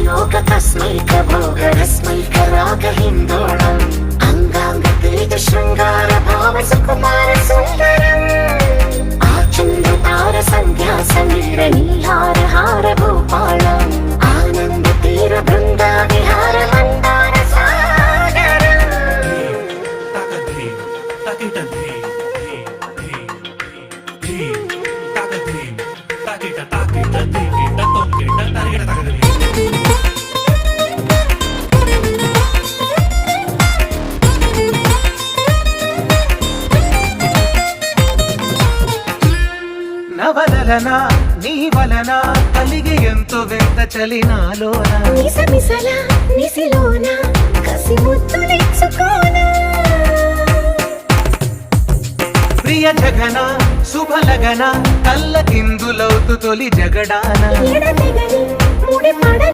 योग तस्मैक भोगरस्मैक राग हिन्दोळम् अंगांग तेज शृंगार भाव सुकुमार सुंदरम् आचंद्र तार संध्या समीर नीहार हार भूपालम् आनंद तीर बृंदा विहार मंदार सागरम् నవలన నీ వలన కలిగి ఎంతో వింత చలినాలోన మిసమిసల నిసిలోన కసి ముద్దులిచ్చుకోనా ప్రియ జగన శుభలగన కళ్ళ కిందులవుతు తొలి జగడాన ఎడతెగని ముడి పడ